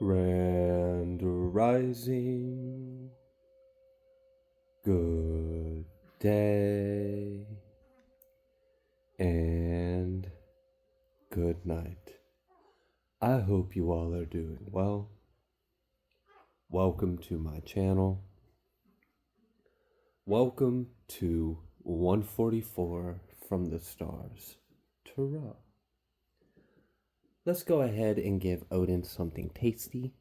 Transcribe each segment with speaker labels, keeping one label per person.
Speaker 1: Grand Rising, good day, and good night. I hope you all are doing well. Welcome to my channel. Welcome to 144 from the stars, Torah. Let's go ahead and give Odin something tasty.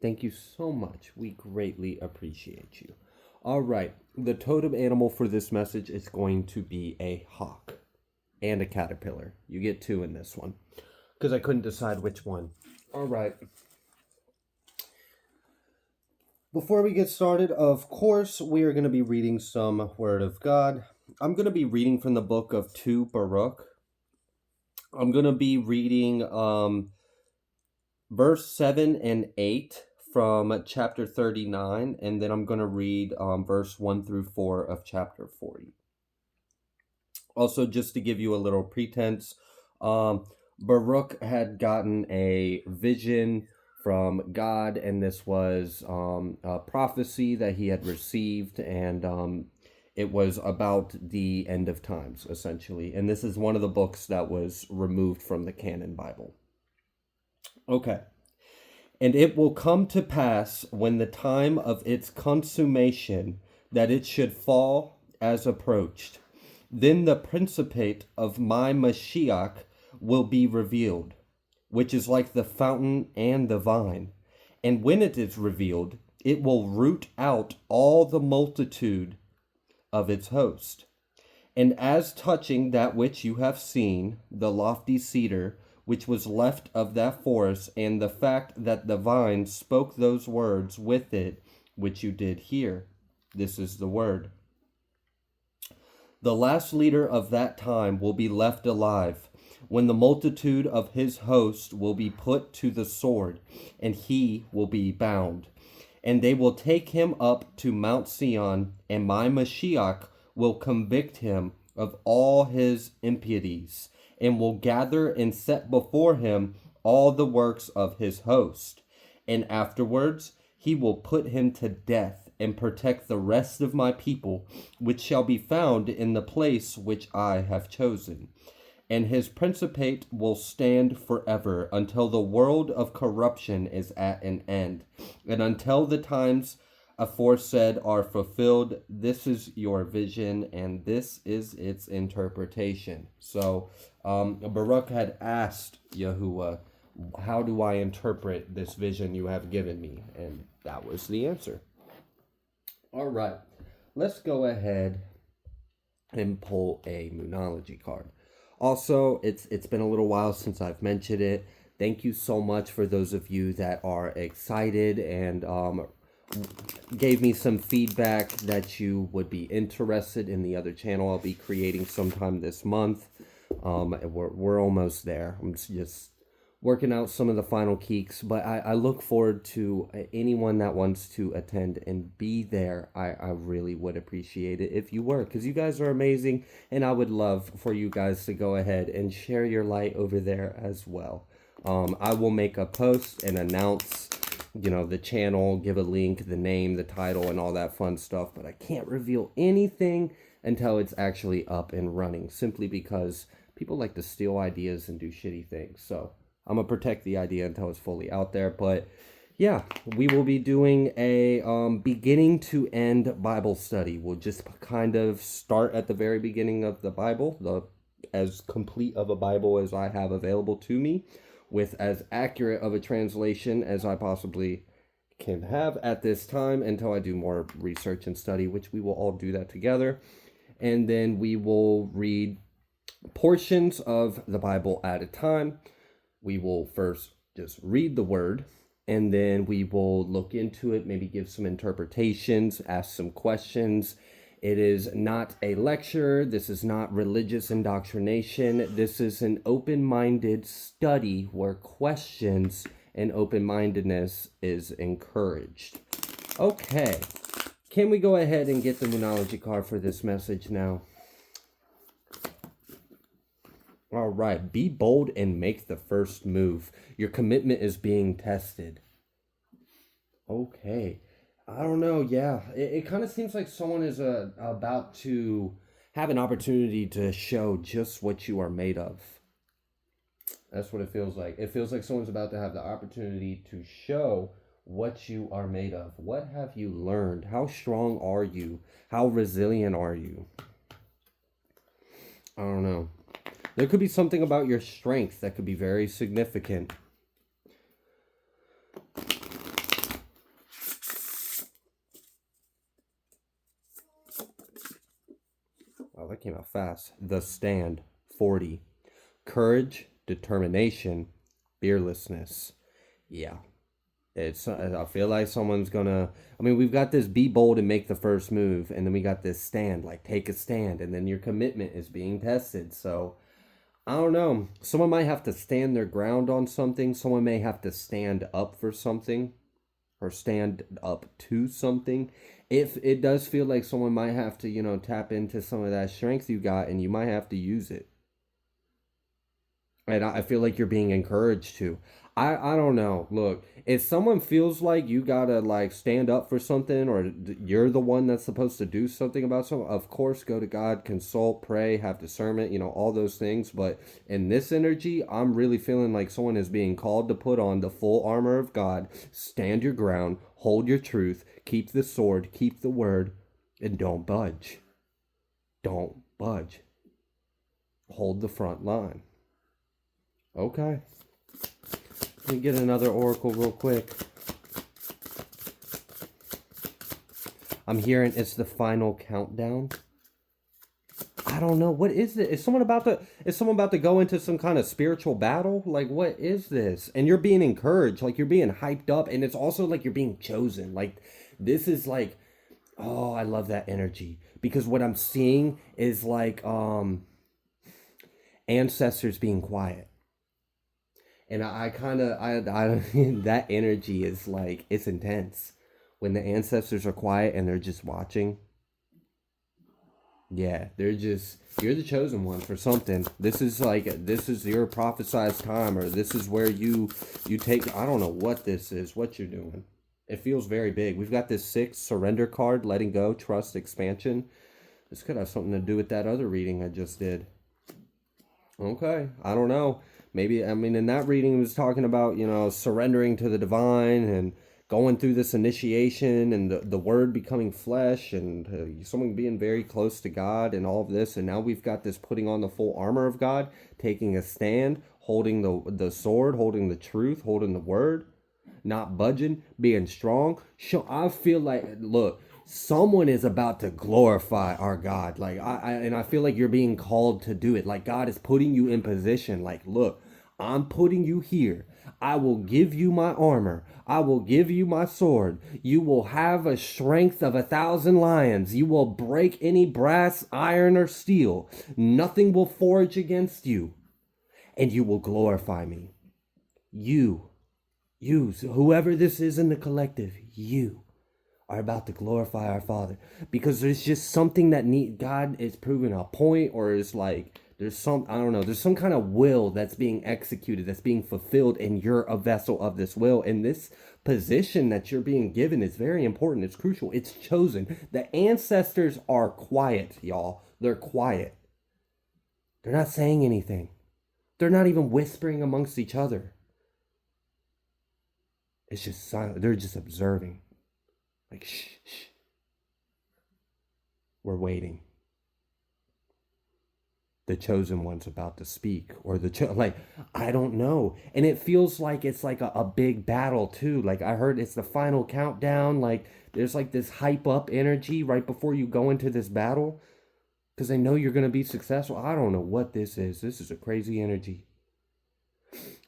Speaker 1: Thank you so much. We greatly appreciate you. All right. The totem animal for this message is going to be a hawk and a caterpillar. You get two in this one because I couldn't decide which one. All right. Before we get started, of course, we are going to be reading some Word of God. I'm going to be reading from the Book of Baruch. I'm going to be reading verse 7 and 8 from chapter 39, and then I'm going to read verse 1 through 4 of chapter 40. Also, just to give you a little pretense, Baruch had gotten a vision from God, and this was a prophecy that he had received, and it was about the end of times, essentially. And this is one of the books that was removed from the canon Bible. Okay. And it will come to pass when the time of its consummation that it should fall as approached. Then the principate of my Mashiach will be revealed, which is like the fountain and the vine. And when it is revealed, it will root out all the multitude of its host. And as touching that which you have seen, the lofty cedar, which was left of that forest, and the fact that the vine spoke those words with it, which you did hear. This is the word. The last leader of that time will be left alive, when the multitude of his host will be put to the sword, and he will be bound. And they will take him up to Mount Sion, and my Mashiach will convict him of all his impieties, and will gather and set before him all the works of his host. And afterwards he will put him to death, and protect the rest of my people, which shall be found in the place which I have chosen. And his principate will stand forever, until the world of corruption is at an end, and until the times aforesaid are fulfilled. This is your vision, and this is its interpretation. So Baruch had asked Yahuwah, how do I interpret this vision you have given me? And that was the answer. All right, let's go ahead and pull a Moonology card. Also, it's been a little while since I've mentioned it. Thank you so much for those of you that are excited and gave me some feedback that you would be interested in the other channel I'll be creating sometime this month. We're almost there. I'm just working out some of the final kinks, but I look forward to anyone that wants to attend and be there. I really would appreciate it if you were, because you guys are amazing, and I would love for you guys to go ahead and share your light over there as well. I will make a post and announce, the channel, give a link, the name, the title, and all that fun stuff, but I can't reveal anything until it's actually up and running, simply because people like to steal ideas and do shitty things. So I'm going to protect the idea until it's fully out there. But yeah, we will be doing a beginning to end Bible study. We'll just kind of start at the very beginning of the Bible, as complete of a Bible as I have available to me, with as accurate of a translation as I possibly can have at this time, until I do more research and study, which we will all do that together. And then we will read portions of the Bible at a time. We will first just read the word, and then we will look into it, maybe give some interpretations, ask some questions. It is not a lecture. This is not religious indoctrination. This is an open-minded study where questions and open-mindedness is encouraged. Okay, can we go ahead and get the Moonology card for this message now? All right. Be bold and make the first move. Your commitment is being tested. Okay. I don't know. Yeah. It kind of seems like someone is about to have an opportunity to show just what you are made of. That's what it feels like. It feels like someone's about to have the opportunity to show what you are made of. What have you learned? How strong are you? How resilient are you? I don't know. There could be something about your strength that could be very significant. Wow, that came out fast. The Stand, 40. Courage, determination, fearlessness. Yeah. I feel like someone's gonna, we've got this be bold and make the first move, and then we got this stand, like take a stand, and then your commitment is being tested. So I don't know. Someone might have to stand their ground on something. Someone may have to stand up for something or stand up to something. If it does feel like someone might have to, tap into some of that strength you got, and you might have to use it. And I feel like you're being encouraged to. I don't know. Look, if someone feels like you gotta like stand up for something, or you're the one that's supposed to do something about something, of course, go to God, consult, pray, have discernment, all those things. But in this energy, I'm really feeling like someone is being called to put on the full armor of God, stand your ground, hold your truth, keep the sword, keep the word, and don't budge. Don't budge. Hold the front line. Okay. Let me get another oracle real quick. I'm hearing it's the final countdown. I don't know. What is it? Is someone about to go into some kind of spiritual battle? Like, what is this? And you're being encouraged, like you're being hyped up, and it's also like you're being chosen. Like, this is like, oh, I love that energy. Because what I'm seeing is like ancestors being quiet. And I that energy is like, it's intense. When the ancestors are quiet and they're just watching. Yeah, you're the chosen one for something. This is your prophesized time, or this is where you take, I don't know what this is, what you're doing. It feels very big. We've got this 6 surrender card, letting go, trust, expansion. This could have something to do with that other reading I just did. Okay, I don't know. Maybe, in that reading it was talking about, surrendering to the divine and going through this initiation and the word becoming flesh and someone being very close to God and all of this. And now we've got this putting on the full armor of God, taking a stand, holding the sword, holding the truth, holding the word, not budging, being strong. I feel like, look, someone is about to glorify our God. Like, I feel like you're being called to do it. Like, God is putting you in position. Like, look, I'm putting you here. I will give you my armor. I will give you my sword. You will have a strength of 1,000 lions. You will break any brass, iron, or steel. Nothing will forge against you. And you will glorify me. You, whoever this is in the collective, you are about to glorify our Father. Because there's just something that God is proving a point, or is like, there's some kind of will that's being executed, that's being fulfilled, and you're a vessel of this will. And this position that you're being given is very important. It's crucial. It's chosen. The ancestors are quiet, y'all. They're quiet. They're not saying anything. They're not even whispering amongst each other. It's just silent. They're just observing. Like, shh, shh. We're waiting. The chosen one's about to speak, or I don't know. And it feels like it's like a big battle too. Like, I heard it's the final countdown. Like, there's like this hype up energy right before you go into this battle, because they know you're going to be successful. I don't know what this is. This is a crazy energy.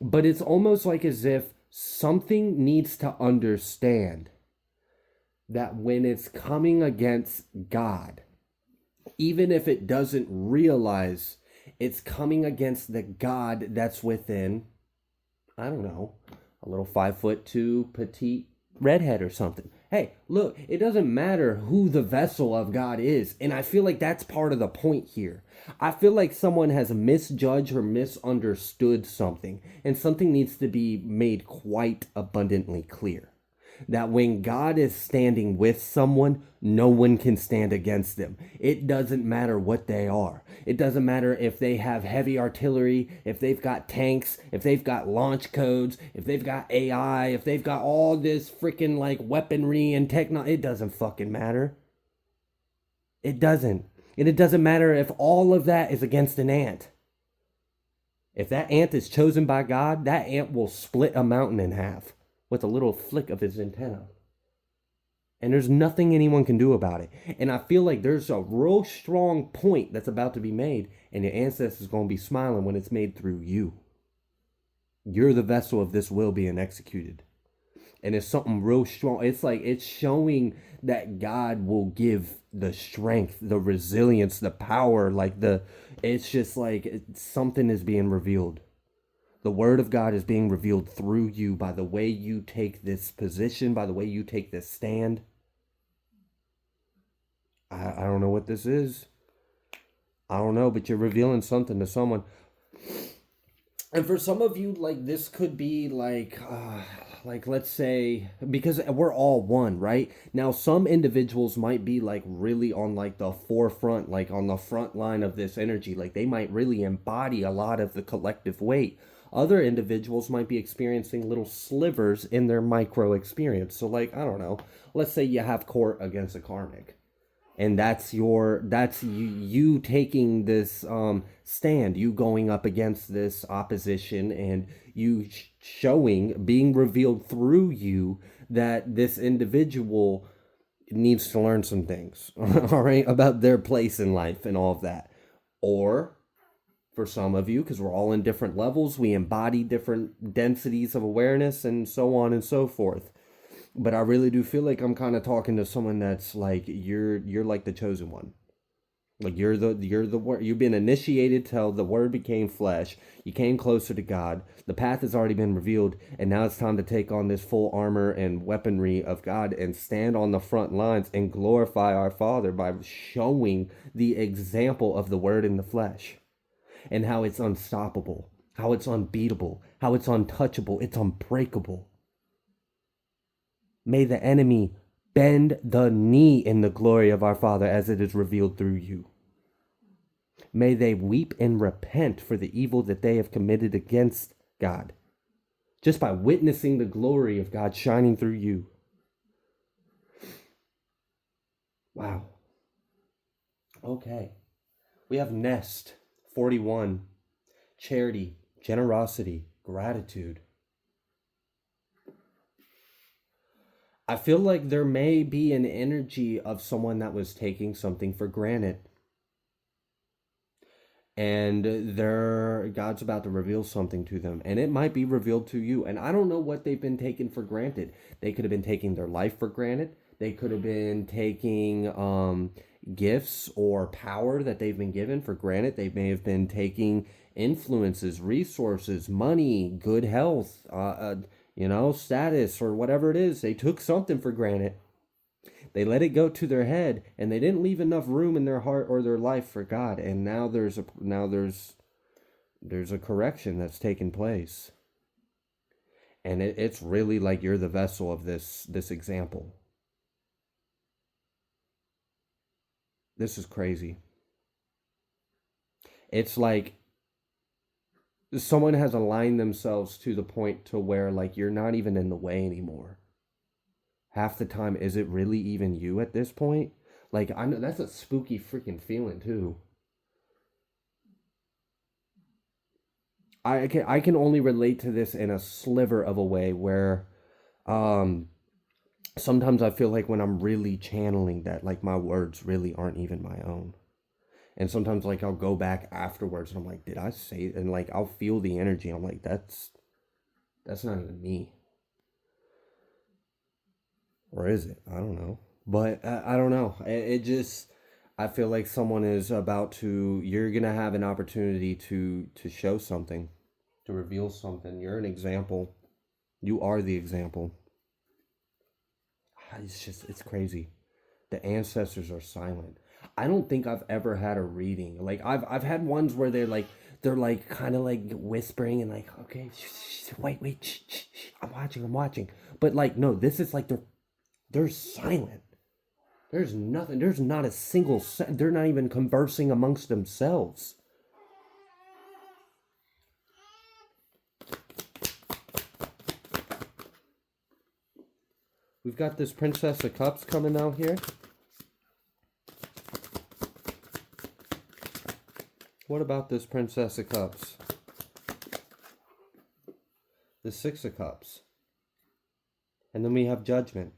Speaker 1: But it's almost like as if something needs to understand that when it's coming against God, even if it doesn't realize it's coming against the God that's within, I don't know, a little 5'2" petite redhead or something. Hey, look, it doesn't matter who the vessel of God is. And I feel like that's part of the point here. I feel like someone has misjudged or misunderstood something, and something needs to be made quite abundantly clear. That when God is standing with someone, no one can stand against them. It doesn't matter what they are. It doesn't matter if they have heavy artillery, if they've got tanks, if they've got launch codes, if they've got AI, if they've got all this freaking like weaponry and technology. It doesn't fucking matter. It doesn't. And it doesn't matter if all of that is against an ant. If that ant is chosen by God, that ant will split a mountain in half with a little flick of his antenna. And there's nothing anyone can do about it. And I feel like there's a real strong point that's about to be made, and your ancestors going to be smiling when it's made through you. You're the vessel of this will being executed. And it's something real strong. It's like it's showing that God will give the strength, the resilience, the power. It's just like something is being revealed. The word of God is being revealed through you by the way you take this position, by the way you take this stand. I don't know what this is. I don't know, but you're revealing something to someone. And for some of you, like, this could be like let's say, because we're all one, right? Now, some individuals might be like really on like the forefront, like on the front line of this energy. Like they might really embody a lot of the collective weight. Other individuals might be experiencing little slivers in their micro experience. So like, I don't know, let's say you have court against a karmic. And that's you taking this stand, you going up against this opposition, and you showing, being revealed through you that this individual needs to learn some things, all right, about their place in life and all of that. Or for some of you, because we're all in different levels, we embody different densities of awareness and so on and so forth. But I really do feel like I'm kind of talking to someone that's like you're like the chosen one. Like you're the word. You've been initiated till the word became flesh. You came closer to God. The path has already been revealed, and now it's time to take on this full armor and weaponry of God and stand on the front lines and glorify our Father by showing the example of the word in the flesh and how it's unstoppable, how it's unbeatable, how it's untouchable, it's unbreakable. May the enemy bend the knee in the glory of our Father as it is revealed through you. May they weep and repent for the evil that they have committed against God, just by witnessing the glory of God shining through you. Wow. Okay. We have Nest, 41, charity, generosity, gratitude. I feel like there may be an energy of someone that was taking something for granted. And God's about to reveal something to them. And it might be revealed to you. And I don't know what they've been taking for granted. They could have been taking their life for granted. They could have been taking gifts or power that they've been given for granted. They may have been taking influences, resources, money, good health, status, or whatever it is. They took something for granted. They let it go to their head, and they didn't leave enough room in their heart or their life for God. And now there's a correction that's taken place. And it's really like you're the vessel of this example. This is crazy. It's like someone has aligned themselves to the point to where like you're not even in the way anymore. Half the time, is it really even you at this point? Like, I know that's a spooky freaking feeling too. I can only relate to this in a sliver of a way where sometimes I feel like when I'm really channeling that, like my words really aren't even my own. And sometimes like I'll go back afterwards and I'm like, did I say it? And like I'll feel the energy. I'm like, that's not even me. Or is it? I don't know. But I don't know. It just, I feel like someone is about to, you're going to have an opportunity to show something, to reveal something. You're an example. You are the example. it's crazy. The ancestors are silent. I don't think I've ever had a reading. Like I've had ones where they're like kind of like whispering and like, okay, wait, I'm watching. But like no, this is like they're silent. There's nothing. There's not a single. They're not even conversing amongst themselves. We've got this Princess of Cups coming out here. What about this Princess of Cups? The Six of Cups. And then we have Judgment.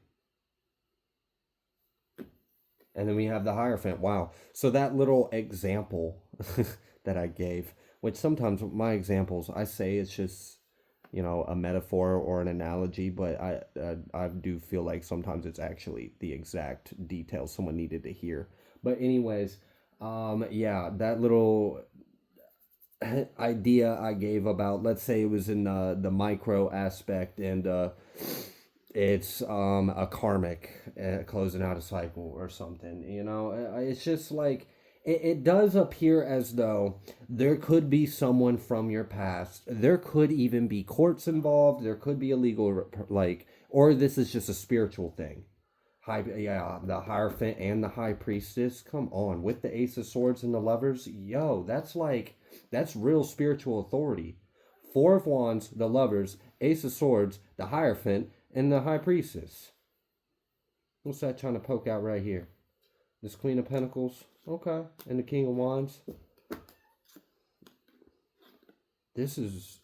Speaker 1: And then we have the Hierophant. Wow. So that little example that I gave, which sometimes my examples, I say it's just, a metaphor or an analogy, but I do feel like sometimes it's actually the exact details someone needed to hear. But anyways, yeah, that little idea I gave about, let's say it was in the micro aspect, and it's a karmic closing out a cycle or something. It's just like it does appear as though there could be someone from your past. There could even be courts involved. There could be a legal or this is just a spiritual thing. The Hierophant and the High Priestess. Come on, with the Ace of Swords and the Lovers, that's real spiritual authority. Four of Wands, the Lovers, Ace of Swords, the Hierophant, and the High Priestess. What's that trying to poke out right here? This Queen of Pentacles, okay, and the King of Wands. This is,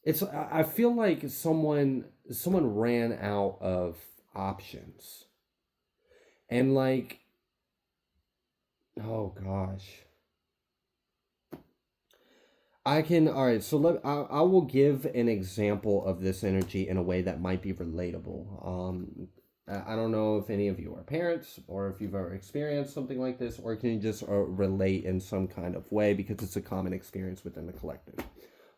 Speaker 1: it's. I feel like someone ran out of options, and like, oh gosh. All right, so I will give an example of this energy in a way that might be relatable. I don't know if any of you are parents or if you've ever experienced something like this, or can you just relate in some kind of way because it's a common experience within the collective.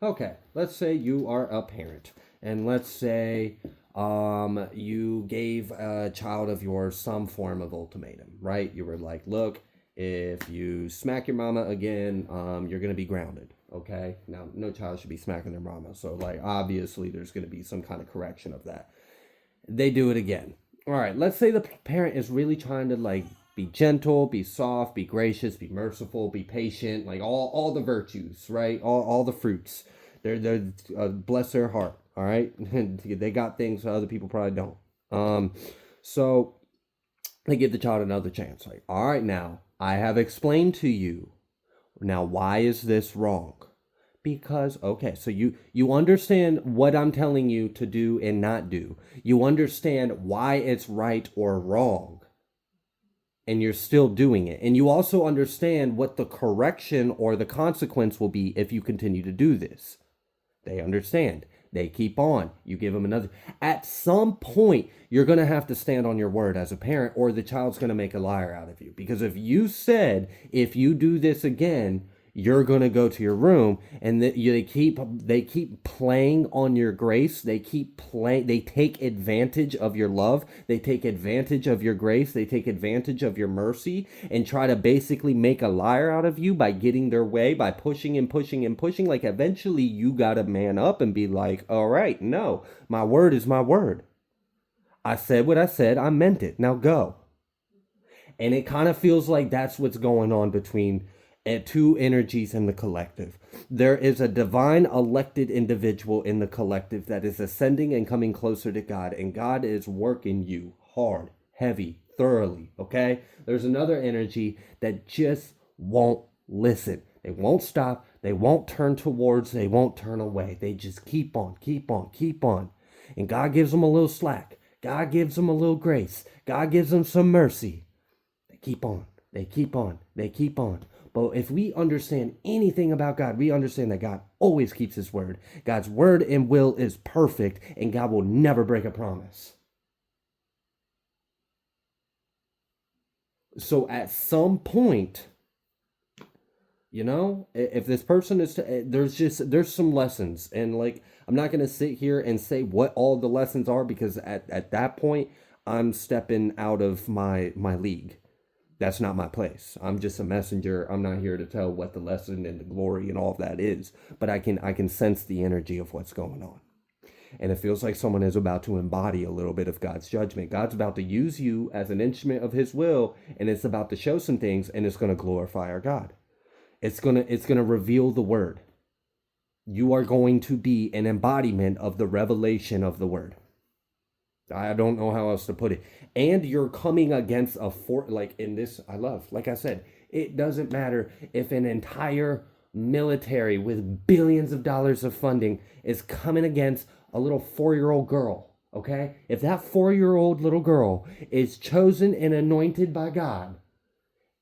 Speaker 1: Okay, let's say you are a parent, and let's say you gave a child of yours some form of ultimatum, right? You were like, look, if you smack your mama again, you're going to be grounded. Okay, now no child should be smacking their mama, so like obviously there's going to be some kind of correction of that. They do it again. All right, let's say the parent is really trying to like be gentle, be soft, be gracious, be merciful, be patient, like all the virtues, right? All the fruits. They're bless their heart. All right, they got things that other people probably don't. So they give the child another chance. Like, all right, now I have explained to you. Now, why is this wrong? Because, okay, so you understand what I'm telling you to do and not do. You understand why it's right or wrong. And you're still doing it. And you also understand what the correction or the consequence will be if you continue to do this. They understand. They keep on. You give them another. At some point, you're going to have to stand on your word as a parent, or the child's going to make a liar out of you. Because if you said, if you do this again, you're going to go to your room, and they keep playing on your grace. They take advantage of your love. They take advantage of your grace. They take advantage of your mercy and try to basically make a liar out of you by getting their way, by pushing and pushing and pushing. Like eventually you got to man up and be like, all right, no, my word is my word. I said what I said. I meant it. Now go. And it kind of feels like that's what's going on between two energies in the collective. There is a divine elected individual in the collective that is ascending and coming closer to God, and God is working you hard, heavy, thoroughly, okay? There's another energy that just won't listen. They won't stop. They won't turn towards. They won't turn away. They just keep on. And God gives them a little slack. God gives them a little grace. God gives them some mercy. They keep on. But if we understand anything about God, we understand that God always keeps his word. God's word and will is perfect, and God will never break a promise. So at some point, You know, if this person is, there's some lessons, and like I'm not gonna sit here and say what all the lessons are because at that point I'm stepping out of my league. That's not my place. I'm just a messenger. I'm not here to tell what the lesson and the glory and all of that is, but I can sense the energy of what's going on. And it feels like someone is about to embody a little bit of God's judgment. God's about to use you as an instrument of his will, and it's about to show some things, and it's going to glorify our God. It's going to reveal the word. You are going to be an embodiment of the revelation of the word. I don't know how else to put it. And you're coming against like in this, I love, like I said, it doesn't matter if an entire military with billions of dollars of funding is coming against a little 4-year-old girl, okay? If that 4-year-old little girl is chosen and anointed by God,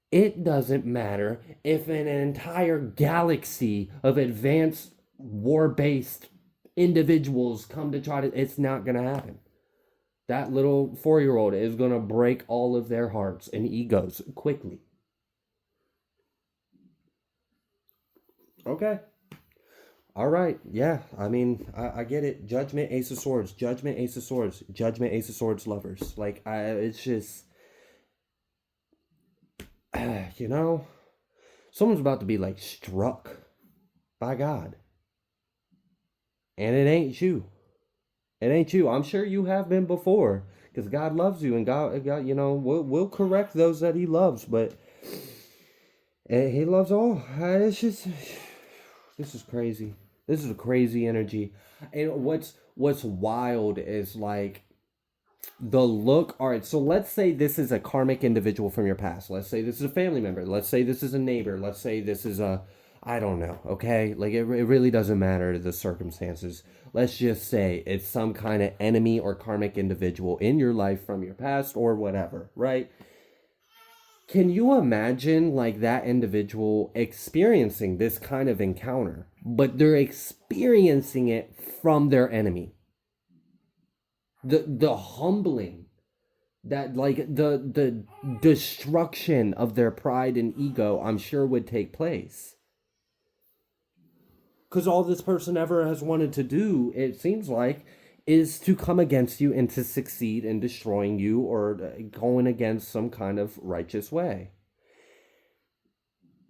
Speaker 1: it doesn't matter if an entire galaxy of advanced war-based individuals come to try to, it's not going to happen. That little 4-year-old is going to break all of their hearts and egos quickly. Okay. All right. Yeah. I mean, I get it. Judgment, Ace of Swords. Judgment, Ace of Swords. Judgment, Ace of Swords lovers. Like, it's just, you know, someone's about to be like struck by God. And it ain't you. It ain't you. I'm sure you have been before, because God loves you, and God, you know, will correct those that He loves, but He loves all. It's just, this is crazy. This is a crazy energy, and what's wild is like the look. All right, so let's say this is a karmic individual from your past. Let's say this is a family member. Let's say this is a neighbor. Let's say this is a, I don't know, okay? Like, it really doesn't matter the circumstances. Let's just say it's some kind of enemy or karmic individual in your life from your past or whatever, right? Can you imagine, like, that individual experiencing this kind of encounter, but they're experiencing it from their enemy? The humbling, that, like, the destruction of their pride and ego, I'm sure would take place. Because all this person ever has wanted to do, it seems like, is to come against you and to succeed in destroying you or going against some kind of righteous way.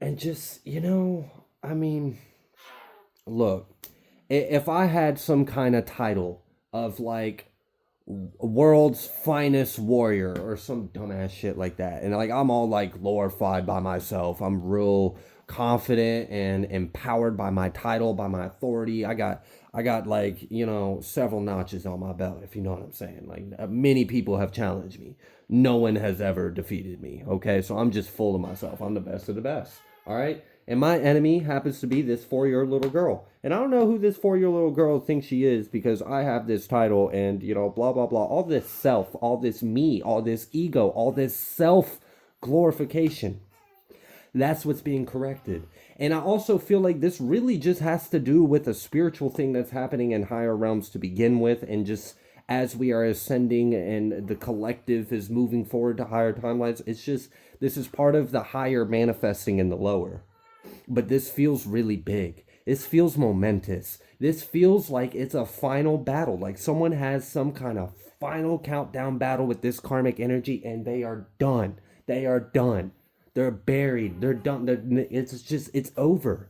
Speaker 1: And just, you know, I mean, look, if I had some kind of title of like world's finest warrior or some dumbass shit like that, and like I'm all like glorified by myself, I'm real confident and empowered by my title, by my authority. I got like, you know, several notches on my belt, if you know what I'm saying. Like, many people have challenged me. No one has ever defeated me. Okay, so I'm just full of myself. I'm the best of the best. All right. And my enemy happens to be this 4-year little girl. And I don't know who this 4-year little girl thinks she is, because I have this title and, you know, blah, blah, blah. All this self, all this me, all this ego, all this self glorification. That's what's being corrected. And I also feel like this really just has to do with a spiritual thing that's happening in higher realms to begin with. And just as we are ascending and the collective is moving forward to higher timelines, it's just, this is part of the higher manifesting in the lower. But this feels really big. This feels momentous. This feels like it's a final battle. Like someone has some kind of final countdown battle with this karmic energy, and they are done. They are done. They're buried. They're done. It's over.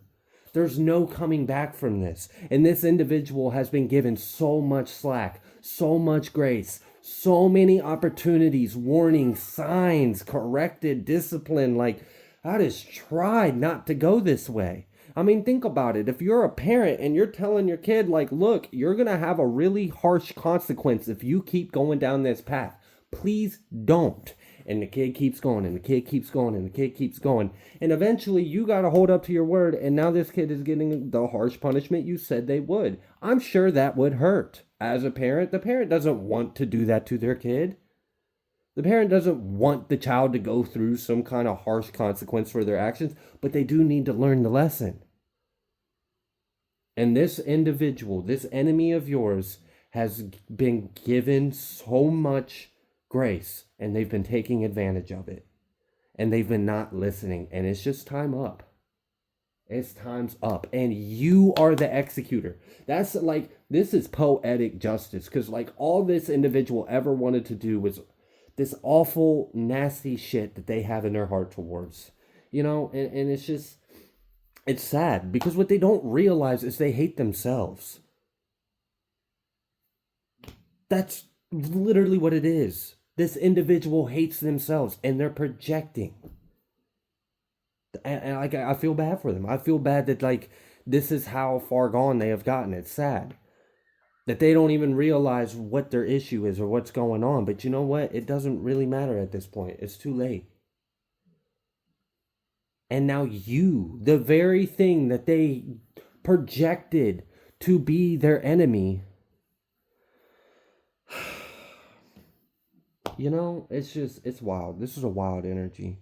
Speaker 1: There's no coming back from this. And this individual has been given so much slack, so much grace, so many opportunities, warnings, signs, corrected, discipline. Like, I just tried not to go this way. I mean, think about it. If you're a parent and you're telling your kid, like, look, you're going to have a really harsh consequence if you keep going down this path, please don't. And the kid keeps going, and the kid keeps going, and the kid keeps going. And eventually you got to hold up to your word. And now this kid is getting the harsh punishment you said they would. I'm sure that would hurt. As a parent, the parent doesn't want to do that to their kid. The parent doesn't want the child to go through some kind of harsh consequence for their actions, but they do need to learn the lesson. And this individual, this enemy of yours, has been given so much grace, and they've been taking advantage of it, and they've been not listening, and it's just time up. It's time's up, and you are the executor. That's like, this is poetic justice, because like all this individual ever wanted to do was this awful, nasty shit that they have in their heart towards, and it's just, it's sad because what they don't realize is they hate themselves. That's literally what it is. This individual hates themselves and they're projecting. And I feel bad for them. I feel bad that like this is how far gone they have gotten. It's sad that they don't even realize what their issue is or what's going on. But you know what? It doesn't really matter at this point. It's too late. And now you, the very thing that they projected to be their enemy, it's just, it's wild. This is a wild energy.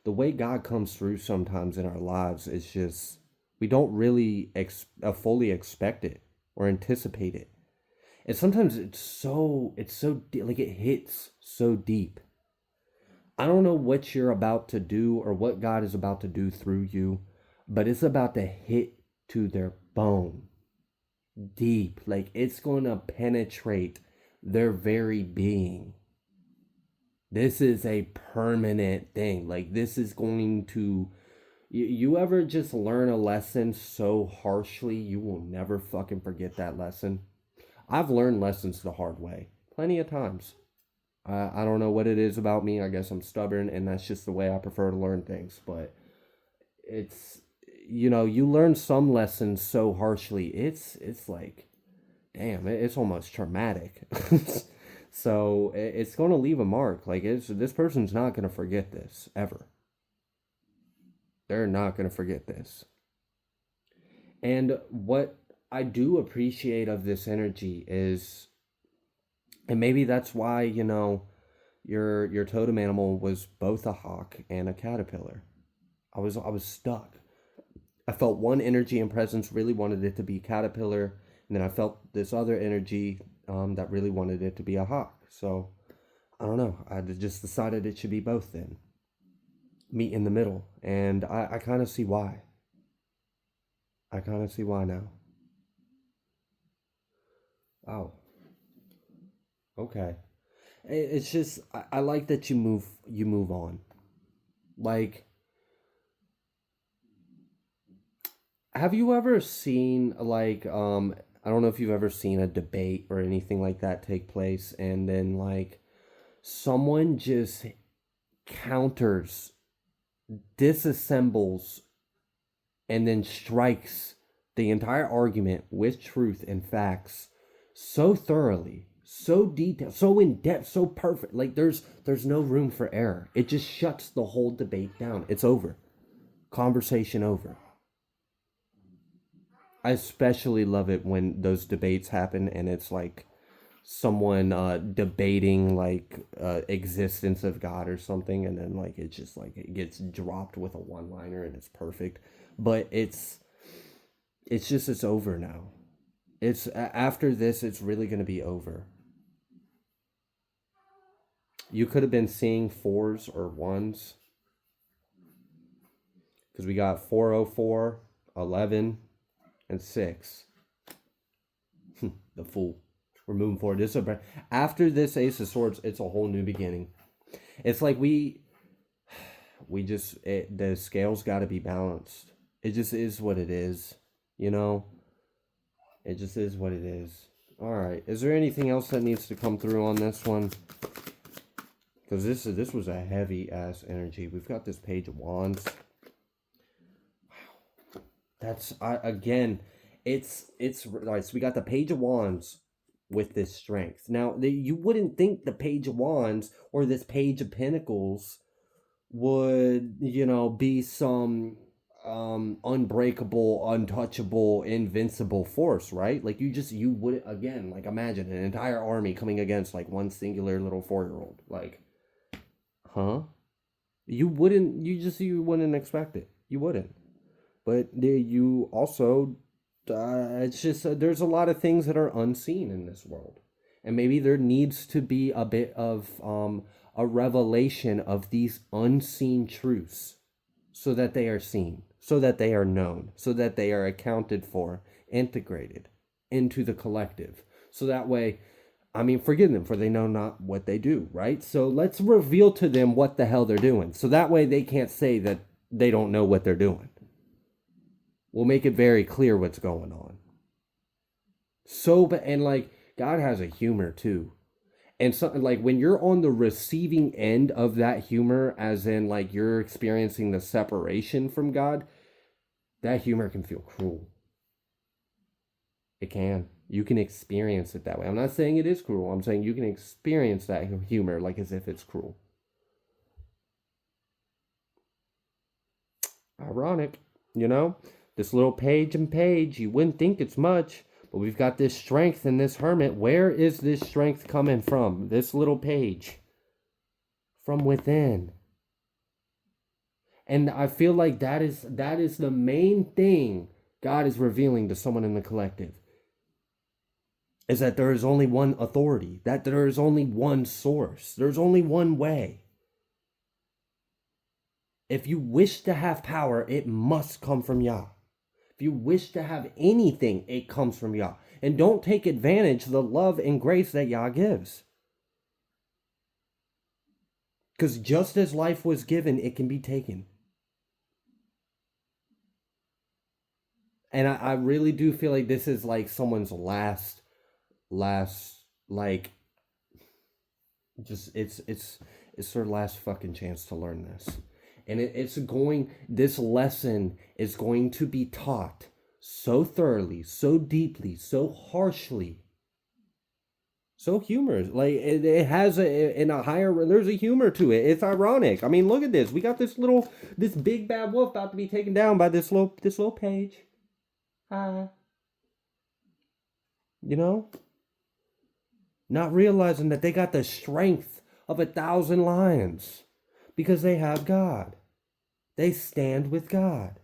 Speaker 1: The way God comes through sometimes in our lives is just, we don't really fully expect it or anticipate it. And sometimes it's so like it hits so deep. I don't know what you're about to do or what God is about to do through you, but it's about to hit to their bone deep. Like it's going to penetrate their very being. This is a permanent thing. Like this is going to, you ever just learn a lesson so harshly, you will never fucking forget that lesson. I've learned lessons the hard way plenty of times. I don't know what it is about me. I guess I'm stubborn and that's just the way I prefer to learn things. But it's, you learn some lessons so harshly. It's like, damn, it's almost traumatic. So it's going to leave a mark. Like this person's not going to forget this ever. They're not going to forget this. And what I do appreciate of this energy is, and maybe that's why, your totem animal was both a hawk and a caterpillar. I was stuck. I felt one energy and presence really wanted it to be caterpillar, and then I felt this other energy that really wanted it to be a hawk. So I don't know. I just decided it should be both then. Meet in the middle. And I kind of see why. I kind of see why now. Oh, okay. It's just I like that you move on. Like, have you ever seen like I don't know if you've ever seen a debate or anything like that take place, and then like someone just counters, disassembles, and then strikes the entire argument with truth and facts so thoroughly, so detailed, so in depth, so perfect. Like there's no room for error. It just shuts the whole debate down. It's over. Conversation over. I especially love it when those debates happen and it's like someone debating like existence of God or something, and then like it's just like it gets dropped with a one liner and it's perfect. But it's just, it's over now. It's after this it's really going to be over. You could have been seeing fours or ones, because we got 404, 11, and 6. The Fool. We're moving forward. After this Ace of Swords, it's a whole new beginning. It's like the scales got to be balanced. It just is what it is, It just is what it is. All right. Is there anything else that needs to come through on this one? Because this was a heavy ass energy. We've got this Page of Wands. Wow. That's again. It's all right. So we got the Page of Wands with this strength. Now, you wouldn't think the Page of Wands or this Page of Pentacles would, be some unbreakable, untouchable, invincible force, right? Like you wouldn't, again, like imagine an entire army coming against like one singular little 4-year-old. Like, huh? You wouldn't expect it. You wouldn't. But you also, it's just, there's a lot of things that are unseen in this world. And maybe there needs to be a bit of a revelation of these unseen truths so that they are seen, so that they are known, so that they are accounted for, integrated into the collective. So that way, I mean, forgive them, for they know not what they do, right? So let's reveal to them what the hell they're doing. So that way they can't say that they don't know what they're doing. We'll make it very clear what's going on. So, and like, God has a humor too. And so, like, when you're on the receiving end of that humor, as in, like, you're experiencing the separation from God, that humor can feel cruel. It can. You can experience it that way. I'm not saying it is cruel. I'm saying you can experience that humor like as if it's cruel. Ironic, you know? This little page and page, you wouldn't think it's much, but we've got this strength in this hermit. Where is this strength coming from? This little page. From within. And I feel like that is the main thing God is revealing to someone in the collective. Is that there is only one authority, that there is only one source, there's only one way. If you wish to have power, it must come from Yah. If you wish to have anything, it comes from Yah. And don't take advantage of the love and grace that Yah gives. Because just as life was given, it can be taken. And I really do feel like this is like someone's last like, just it's their last fucking chance to learn this. And this lesson is going to be taught so thoroughly, so deeply, so harshly, so humorous. Like, it has there's a humor to it. It's ironic. I mean, look at this. We got this big bad wolf about to be taken down by this little page. Hi. You know? Not realizing that they got the strength of 1,000 lions because they have God. They stand with God.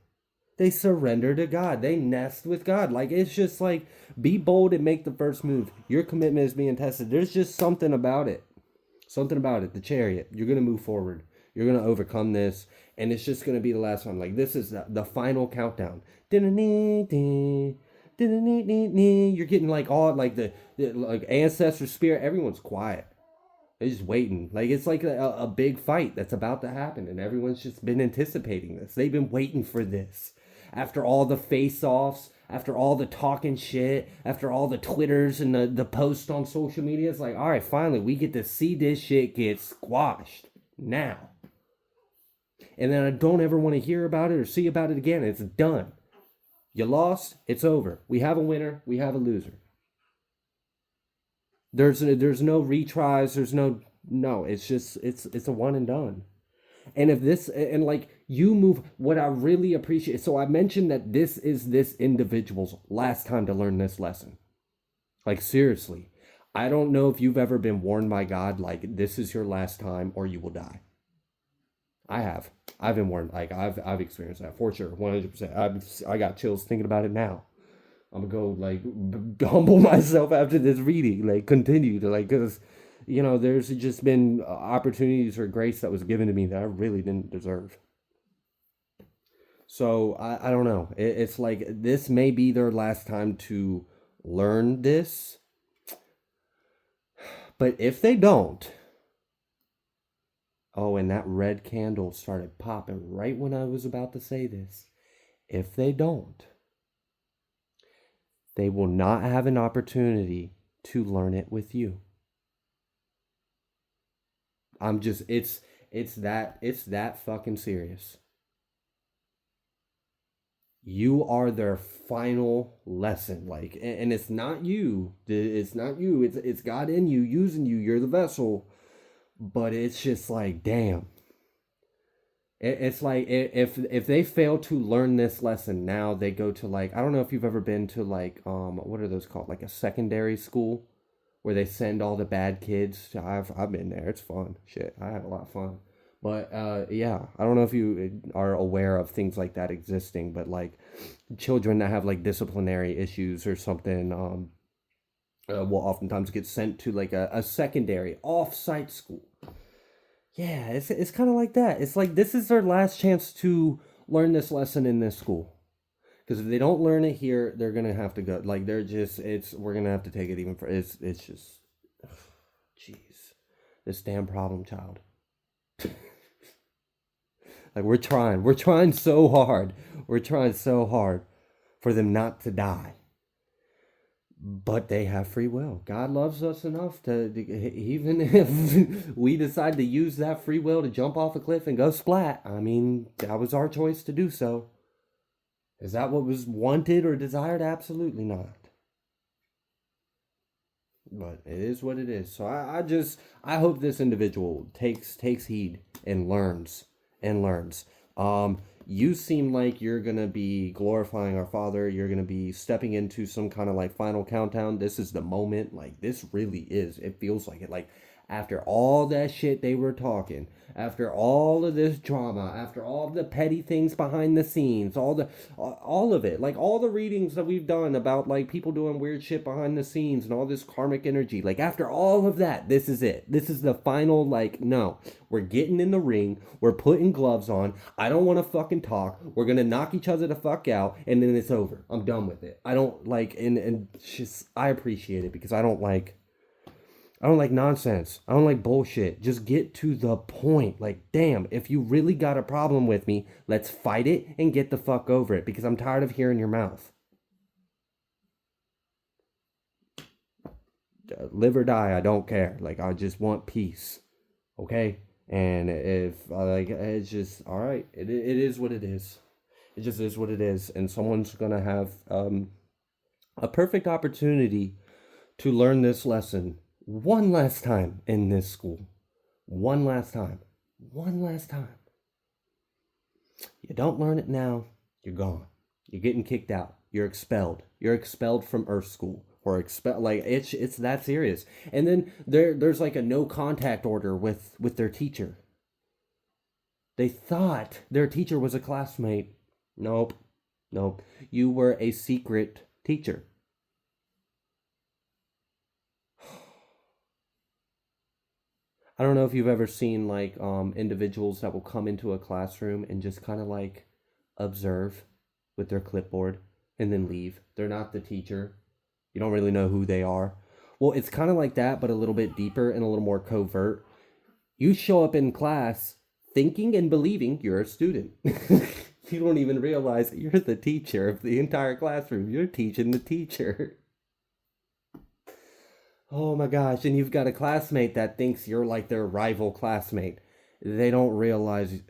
Speaker 1: They surrender to God. They nest with God. Like, it's just like, be bold and make the first move. Your commitment is being tested. There's just something about it. Something about it. The chariot. You're going to move forward. You're going to overcome this. And it's just going to be the last one. Like, this is the final countdown. You're getting like all like the like ancestor spirit. Everyone's quiet. They're just waiting. Like, it's like a big fight that's about to happen, and everyone's just been anticipating this. They've been waiting for this. After all the face-offs, after all the talking shit, after all the Twitters and the posts on social media, it's like, all right, finally, we get to see this shit get squashed now. And then I don't ever want to hear about it or see about it again. It's done. You lost, it's over. We have a winner, we have a loser. There's no retries, there's no, it's just, it's a one and done. And if this, and like, you move, what I really appreciate, so I mentioned that this is this individual's last time to learn this lesson. Like, seriously, I don't know if you've ever been warned by God, like, this is your last time or you will die. I have. I've been warned. Like, I've experienced that for sure, 100%. I got chills thinking about it now. I'm gonna go like humble myself after this reading, like continue to like, because you know there's just been opportunities or grace that was given to me that I really didn't deserve. So I don't know. It's like this may be their last time to learn this, but if they don't. Oh, and that red candle started popping right when I was about to say this. If they don't, they will not have an opportunity to learn it with you. I'm just, it's that fucking serious. You are their final lesson. Like, and it's not you. It's not you. It's God in you, using you. You're the vessel. But it's just like, damn. It's like if they fail to learn this lesson now, they go to like, I don't know if you've ever been to like what are those called, like a secondary school where they send all the bad kids. I've been there. It's fun. Shit, I had a lot of fun. But yeah, I don't know if you are aware of things like that existing, but like children that have like disciplinary issues or something will oftentimes get sent to like a secondary off-site school. Yeah, it's kind of like that. It's like this is their last chance to learn this lesson in this school. Because if they don't learn it here, they're going to have to go. Like, we're going to have to take it even for, it's just, jeez. This damn problem child. Like, we're trying so hard. We're trying so hard for them not to die. But they have free will. God loves us enough to even if we decide to use that free will to jump off a cliff and go splat, I mean, that was our choice to do so. Is that what was wanted or desired? Absolutely not. But it is what it is. So I hope this individual takes heed and learns. You seem like you're gonna be glorifying our Father. You're gonna be stepping into some kind of like final countdown. This is the moment. Like, this really is. It feels like it. Like, after all that shit they were talking, after all of this drama, after all of the petty things behind the scenes, all of it, like all the readings that we've done about like people doing weird shit behind the scenes and all this karmic energy, like after all of that, this is it. This is the final, like, no, we're getting in the ring, we're putting gloves on, I don't want to fucking talk, we're gonna knock each other the fuck out, and then it's over. I'm done with it. I don't like, and just, I appreciate it because I don't like nonsense. I don't like bullshit. Just get to the point. Like, damn, if you really got a problem with me, let's fight it and get the fuck over it, because I'm tired of hearing your mouth. Live or die, I don't care. Like, I just want peace. Okay? And if, like, it's just, all right. It is what it is. It just is what it is. And someone's going to have a perfect opportunity to learn this lesson one last time in this school. One last time. You don't learn it now, you're gone. You're getting kicked out. You're expelled. You're expelled from Earth School. Or expel, like, it's that serious. And then there's like a no contact order with their teacher. They thought their teacher was a classmate. Nope. You were a secret teacher. I don't know if you've ever seen like individuals that will come into a classroom and just kind of like observe with their clipboard and then leave. They're not the teacher. You don't really know who they are. Well, it's kind of like that, but a little bit deeper and a little more covert. You show up in class thinking and believing you're a student. You don't even realize that you're the teacher of the entire classroom. You're teaching the teacher. Oh my gosh, and you've got a classmate that thinks you're like their rival classmate. They don't realize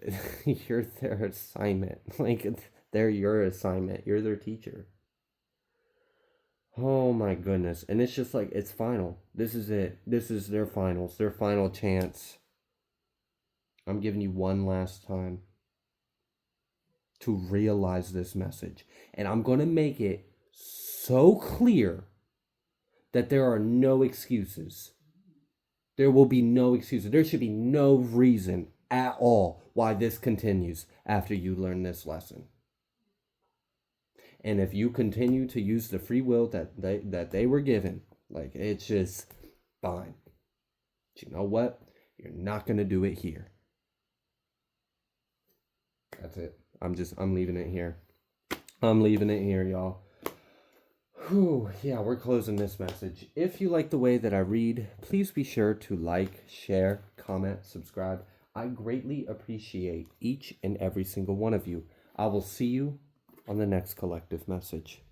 Speaker 1: you're their assignment. Like, they're your assignment. You're their teacher. Oh my goodness. And it's just like, it's final. This is it. This is their finals, their final chance. I'm giving you one last time to realize this message. And I'm going to make it so clear that there are no excuses. There will be no excuses. There should be no reason at all why this continues after you learn this lesson. And if you continue to use the free will that they were given, like, it's just fine. But you know what? You're not going to do it here. That's it. I'm leaving it here. I'm leaving it here, y'all. Whew, yeah, we're closing this message. If you like the way that I read, please be sure to like, share, comment, subscribe. I greatly appreciate each and every single one of you. I will see you on the next collective message.